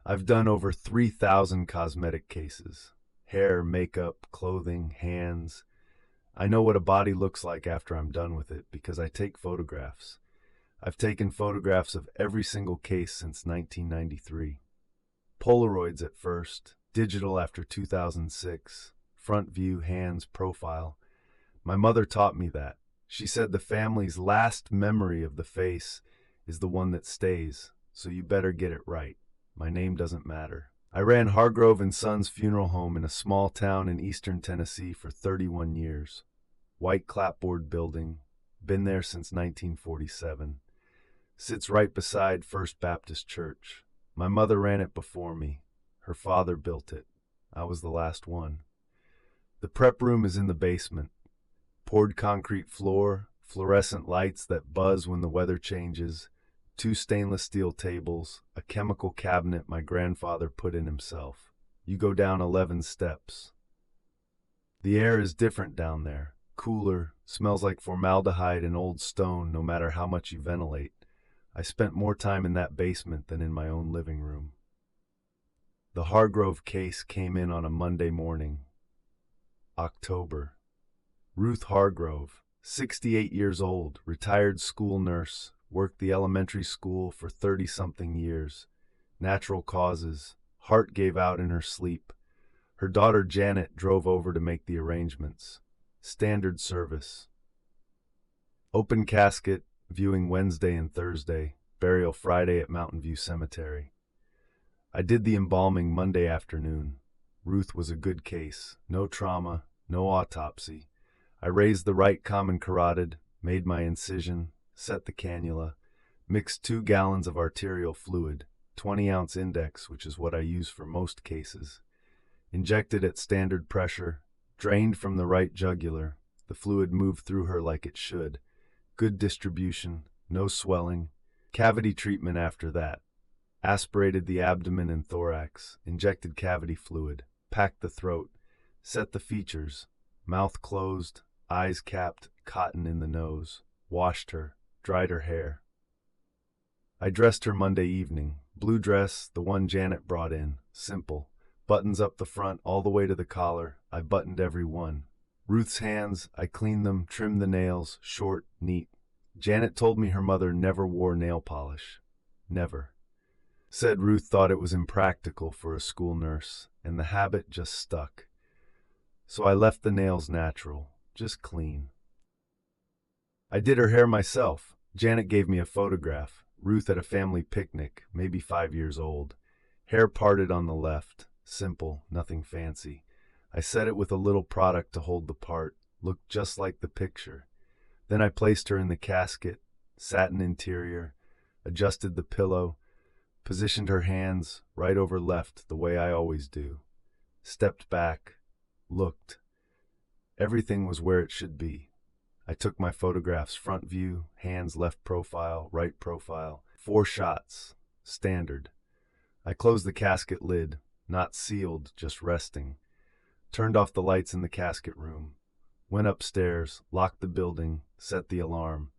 I've done over 3,000 cosmetic cases. Hair, makeup, clothing, hands. I know what a body looks like after I'm done with it because I take photographs. I've taken photographs of every single case since 1993. Polaroids at first, digital after 2006, front view, hands, profile. My mother taught me that. She said the family's last memory of the face is the one that stays, so you better get it right. My name doesn't matter. I ran Hargrove and Sons Funeral Home in a small town in eastern Tennessee for 31 years. White clapboard building, been there since 1947. Sits right beside First Baptist Church. My mother ran it before me. Her father built it. I was the last one. The prep room is in the basement. Poured concrete floor, fluorescent lights that buzz when the weather changes, 2 stainless steel tables, a chemical cabinet my grandfather put in himself. You go down 11 steps. The air is different down there, cooler, smells like formaldehyde and old stone no matter how much you ventilate. I spent more time in that basement than in my own living room. The Hargrove case came in on a Monday morning. October. Ruth Hargrove, 68 years old, retired school nurse, worked the elementary school for 30-something years. Natural causes, heart gave out in her sleep. Her daughter Janet drove over to make the arrangements. Standard service. Open casket, viewing Wednesday and Thursday, burial Friday at Mountain View Cemetery. I did the embalming Monday afternoon. Ruth was a good case, no trauma, no autopsy. I raised the right common carotid, made my incision, set the cannula, mixed 2 gallons of arterial fluid, 20-ounce index, which is what I use for most cases. Injected at standard pressure, drained from the right jugular. The fluid moved through her like it should. Good distribution, no swelling. Cavity treatment after that. Aspirated the abdomen and thorax, injected cavity fluid, packed the throat, set the features, mouth closed, eyes capped, cotton in the nose, washed her, dried her hair. I dressed her Monday evening. Blue dress, the one Janet brought in, simple. Buttons up the front all the way to the collar. I buttoned every one. Ruth's hands, I cleaned them, trimmed the nails, short, neat. Janet told me her mother never wore nail polish. Never. Said Ruth thought it was impractical for a school nurse, and the habit just stuck. So I left the nails natural, just clean. I did her hair myself. Janet gave me a photograph. Ruth at a family picnic, maybe 5 years old. Hair parted on the left, simple, nothing fancy. I set it with a little product to hold the part, looked just like the picture. Then I placed her in the casket, satin interior, adjusted the pillow, positioned her hands right over left the way I always do. Stepped back, looked. Everything was where it should be. I took my photographs front view, hands left profile, right profile, 4 shots, standard. I closed the casket lid, not sealed, just resting. Turned off the lights in the casket room. Went upstairs, locked the building, set the alarm.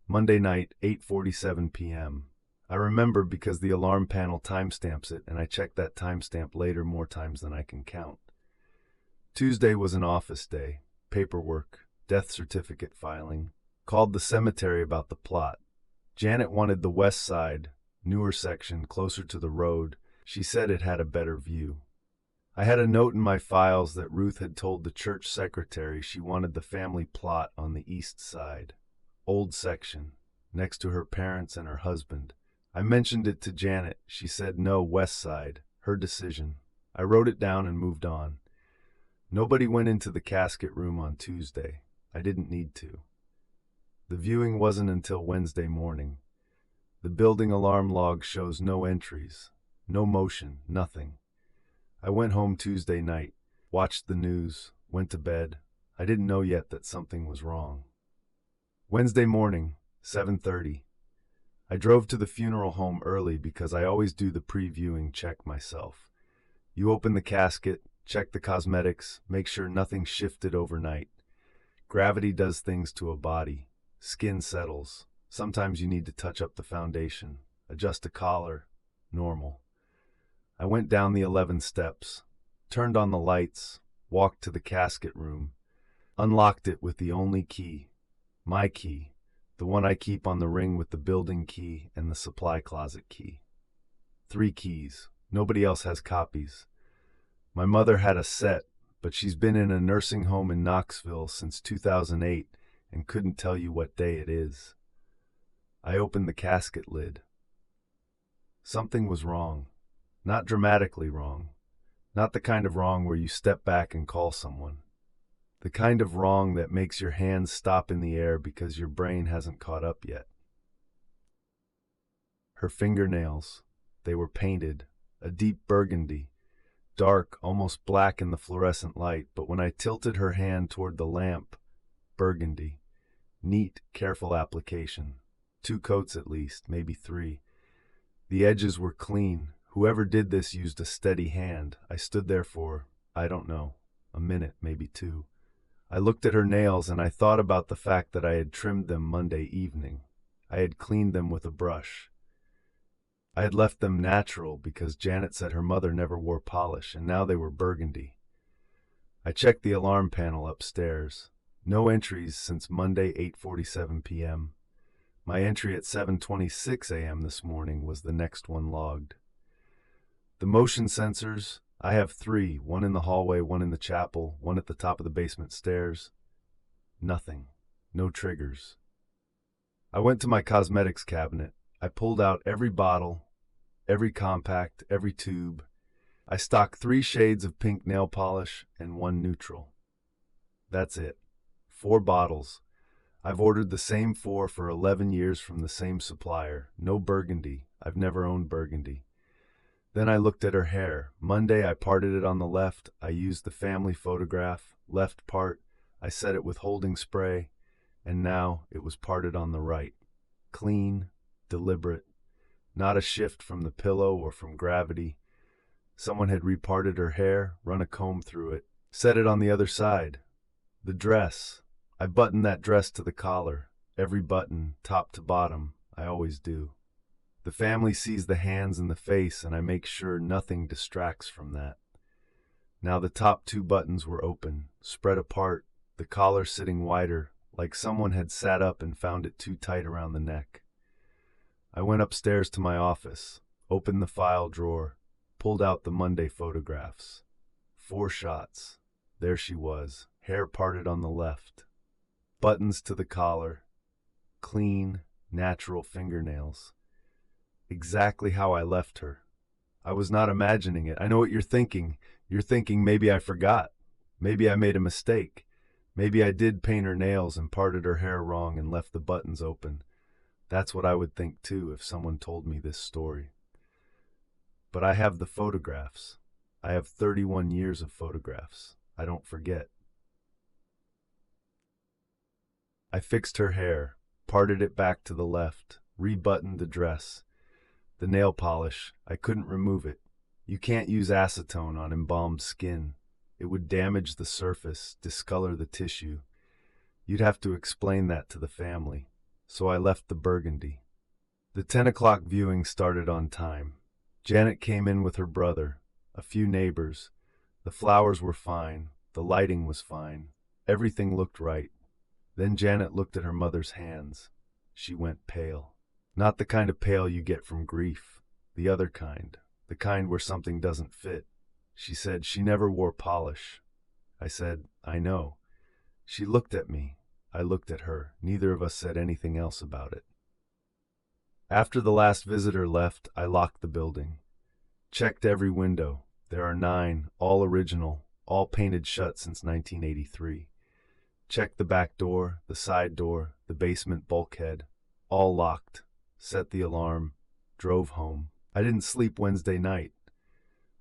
Monday night, 8:47 p.m. I remember because the alarm panel timestamps it, and I check that timestamp later more times than I can count. Tuesday was an office day. Paperwork, death certificate filing. Called the cemetery about the plot. Janet wanted the west side, newer section, closer to the road. She said it had a better view. I had a note in my files that Ruth had told the church secretary she wanted the family plot on the east side. Old section, next to her parents and her husband. I mentioned it to Janet. She said no, west side, her decision. I wrote it down and moved on. Nobody went into the casket room on Tuesday. I didn't need to. The viewing wasn't until Wednesday morning. The building alarm log shows no entries, no motion, nothing. I went home Tuesday night, watched the news, went to bed. I didn't know yet that something was wrong. Wednesday morning, 7:30. I drove to the funeral home early because I always do the pre-viewing check myself. You open the casket, check the cosmetics, make sure nothing shifted overnight. Gravity does things to a body. Skin settles. Sometimes you need to touch up the foundation, adjust a collar. Normal. I went down the 11 steps, turned on the lights, walked to the casket room, unlocked it with the only key, my key, the one I keep on the ring with the building key and the supply closet key. 3 keys. Nobody else has copies. My mother had a set, but she's been in a nursing home in Knoxville since 2008 and couldn't tell you what day it is. I opened the casket lid. Something was wrong. Not dramatically wrong. Not the kind of wrong where you step back and call someone. The kind of wrong that makes your hands stop in the air because your brain hasn't caught up yet. Her fingernails, they were painted, a deep burgundy, dark, almost black in the fluorescent light, but when I tilted her hand toward the lamp, burgundy. Neat, careful application. 2 coats at least, maybe 3. The edges were clean. Whoever did this used a steady hand. I stood there for, I don't know, a minute, maybe 2. I looked at her nails and I thought about the fact that I had trimmed them Monday evening. I had cleaned them with a brush. I had left them natural because Janet said her mother never wore polish, and now they were burgundy. I checked the alarm panel upstairs. No entries since Monday, 8:47 p.m. My entry at 7:26 a.m. this morning was the next one logged. The motion sensors, I have 3, one in the hallway, one in the chapel, one at the top of the basement stairs. Nothing. No triggers. I went to my cosmetics cabinet. I pulled out every bottle, every compact, every tube. I stocked 3 shades of pink nail polish and 1 neutral. That's it. 4 bottles. I've ordered the same 4 for 11 years from the same supplier. No burgundy. I've never owned burgundy. Then I looked at her hair. Monday I parted it on the left. I used the family photograph, left part. I set it with holding spray, and now it was parted on the right. Clean, deliberate, not a shift from the pillow or from gravity. Someone had reparted her hair, run a comb through it, set it on the other side. The dress. I buttoned that dress to the collar. Every button, top to bottom. I always do. The family sees the hands and the face, and I make sure nothing distracts from that. Now the top 2 buttons were open, spread apart, the collar sitting wider, like someone had sat up and found it too tight around the neck. I went upstairs to my office, opened the file drawer, pulled out the Monday photographs. 4 shots. There she was, hair parted on the left. Buttons to the collar. Clean, natural fingernails. Exactly how I left her. I was not imagining it. I know what you're thinking. You're thinking maybe I forgot. Maybe I made a mistake. Maybe I did paint her nails and parted her hair wrong and left the buttons open. That's what I would think too if someone told me this story. But I have the photographs. I have 31 years of photographs. I don't forget. I fixed her hair, parted it back to the left, rebuttoned the dress. The nail polish, I couldn't remove it. You can't use acetone on embalmed skin. It would damage the surface, discolor the tissue. You'd have to explain that to the family. So I left the burgundy. The 10 o'clock viewing started on time. Janet came in with her brother, a few neighbors. The flowers were fine. The lighting was fine. Everything looked right. Then Janet looked at her mother's hands. She went pale. Not the kind of pale you get from grief. The other kind. The kind where something doesn't fit. She said she never wore polish. I said, I know. She looked at me. I looked at her. Neither of us said anything else about it. After the last visitor left, I locked the building. Checked every window. There are 9, all original, all painted shut since 1983. Checked the back door, the side door, the basement bulkhead. All locked. Set the alarm. Drove home. I didn't sleep Wednesday night.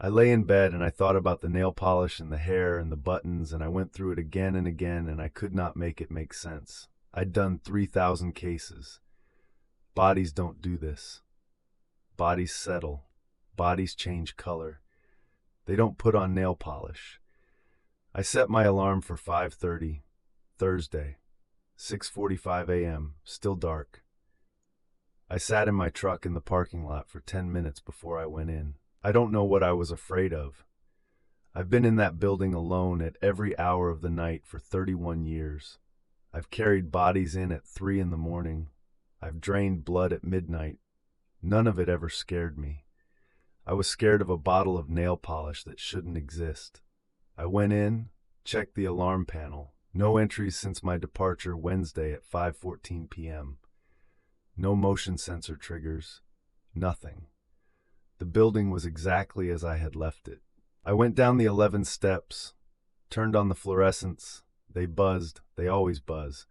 I lay in bed and I thought about the nail polish and the hair and the buttons, and I went through it again and again, and I could not make it make sense. I'd done 3,000 cases. Bodies don't do this. Bodies settle. Bodies change color. They don't put on nail polish. I set my alarm for 5:30, Thursday, 6:45 a.m., still dark. I sat in my truck in the parking lot for 10 minutes before I went in. I don't know what I was afraid of. I've been in that building alone at every hour of the night for 31 years. I've carried bodies in at 3 in the morning. I've drained blood at midnight. None of it ever scared me. I was scared of a bottle of nail polish that shouldn't exist. I went in, checked the alarm panel. No entries since my departure Wednesday at 5:14 p.m. No motion sensor triggers. Nothing. The building was exactly as I had left it. I went down the 11 steps, turned on the fluorescents. They buzzed. They always buzz.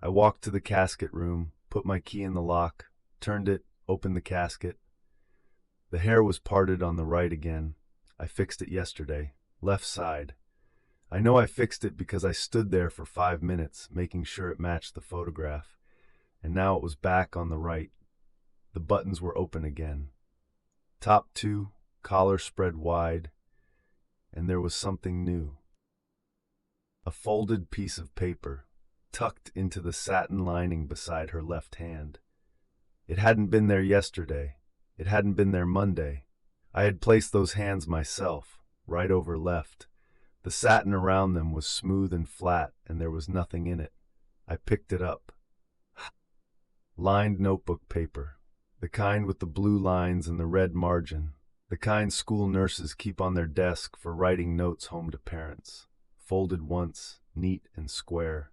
I walked to the casket room, put my key in the lock, turned it, opened the casket. The hair was parted on the right again. I fixed it yesterday. Left side. I know I fixed it because I stood there for 5 minutes, making sure it matched the photograph. And now it was back on the right. The buttons were open again. Top 2, collar spread wide. And there was something new. A folded piece of paper, tucked into the satin lining beside her left hand. It hadn't been there yesterday. It hadn't been there Monday. I had placed those hands myself, right over left. The satin around them was smooth and flat, and there was nothing in it. I picked it up. Lined notebook paper, the kind with the blue lines and the red margin, the kind school nurses keep on their desk for writing notes home to parents. Folded once, neat and square.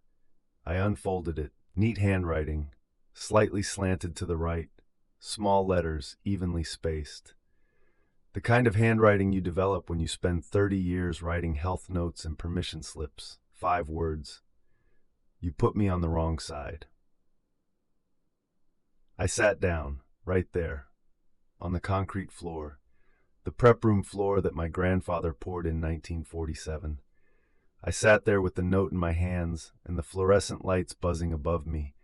I unfolded it, neat handwriting, slightly slanted to the right, small letters evenly spaced. The kind of handwriting you develop when you spend 30 years writing health notes and permission slips. 5 words. You put me on the wrong side. I sat down, right there, on the concrete floor, the prep room floor that my grandfather poured in 1947. I sat there with the note in my hands and the fluorescent lights buzzing above me,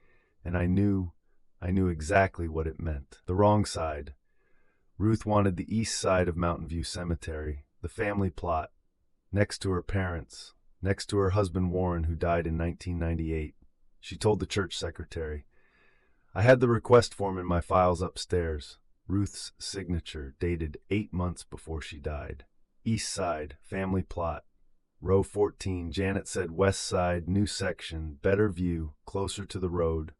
and I knew exactly what it meant. The wrong side. Ruth wanted the east side of Mountain View Cemetery, the family plot, next to her parents, next to her husband Warren, who died in 1998. She told the church secretary. I had the request form in my files upstairs. Ruth's signature, dated 8 months before she died. East side, family plot. Row 14, Janet said west side, new section, better view, closer to the road.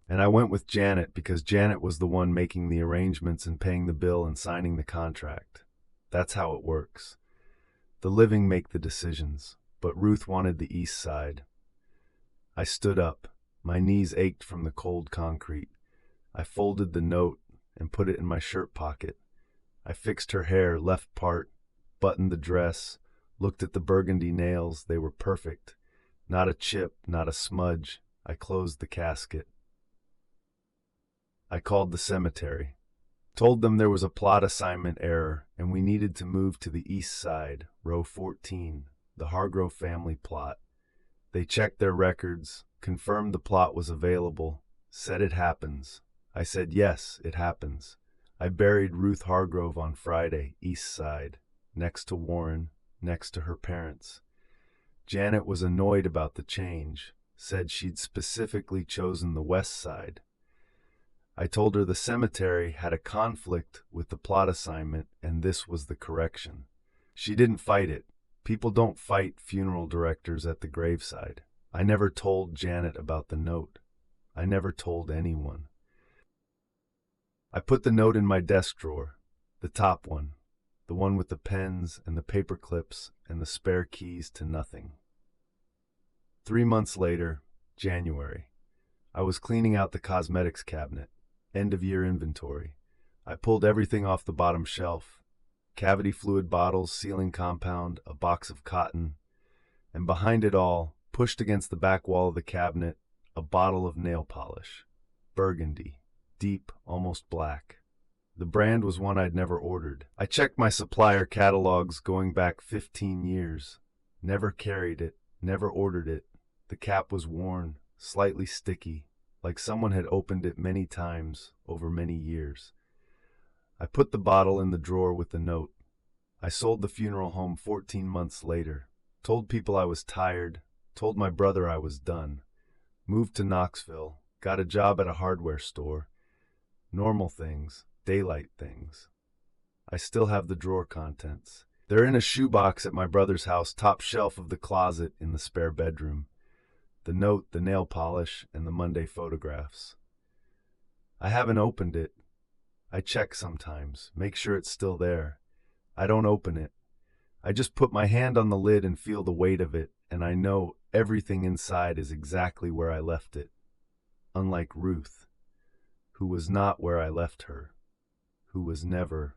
And I went with Janet because Janet was the one making the arrangements and paying the bill and signing the contract. That's how it works. The living make the decisions, but Ruth wanted the east side. I stood up. My knees ached from the cold concrete. I folded the note and put it in my shirt pocket. I fixed her hair, left part, buttoned the dress, looked at the burgundy nails. They were perfect. Not a chip, not a smudge. I closed the casket. I called the cemetery. Told them there was a plot assignment error and we needed to move to the east side, row 14, the Hargrove family plot. They checked their records, confirmed the plot was available, said it happens. I said, yes, it happens. I buried Ruth Hargrove on Friday, east side, next to Warren, next to her parents. Janet was annoyed about the change, said she'd specifically chosen the west side. I told her the cemetery had a conflict with the plot assignment and this was the correction. She didn't fight it. People don't fight funeral directors at the graveside. I never told Janet about the note. I never told anyone. I put the note in my desk drawer, the top one, the one with the pens and the paper clips and the spare keys to nothing. 3 months later, January, I was cleaning out the cosmetics cabinet, end-of-year inventory. I pulled everything off the bottom shelf, cavity fluid bottles, sealing compound, a box of cotton, and behind it all, pushed against the back wall of the cabinet, a bottle of nail polish. Burgundy, deep, almost black. The brand was one I'd never ordered. I checked my supplier catalogs going back 15 years. Never carried it, never ordered it. The cap was worn, slightly sticky, like someone had opened it many times over many years. I put the bottle in the drawer with the note. I sold the funeral home 14 months later. Told people I was tired. Told my brother I was done. Moved to Knoxville. Got a job at a hardware store. Normal things. Daylight things. I still have the drawer contents. They're in a shoebox at my brother's house, top shelf of the closet in the spare bedroom. The note, the nail polish, and the Monday photographs. I haven't opened it. I check sometimes, make sure it's still there. I don't open it. I just put my hand on the lid and feel the weight of it, and I know everything inside is exactly where I left it. Unlike Ruth, who was not where I left her, who was never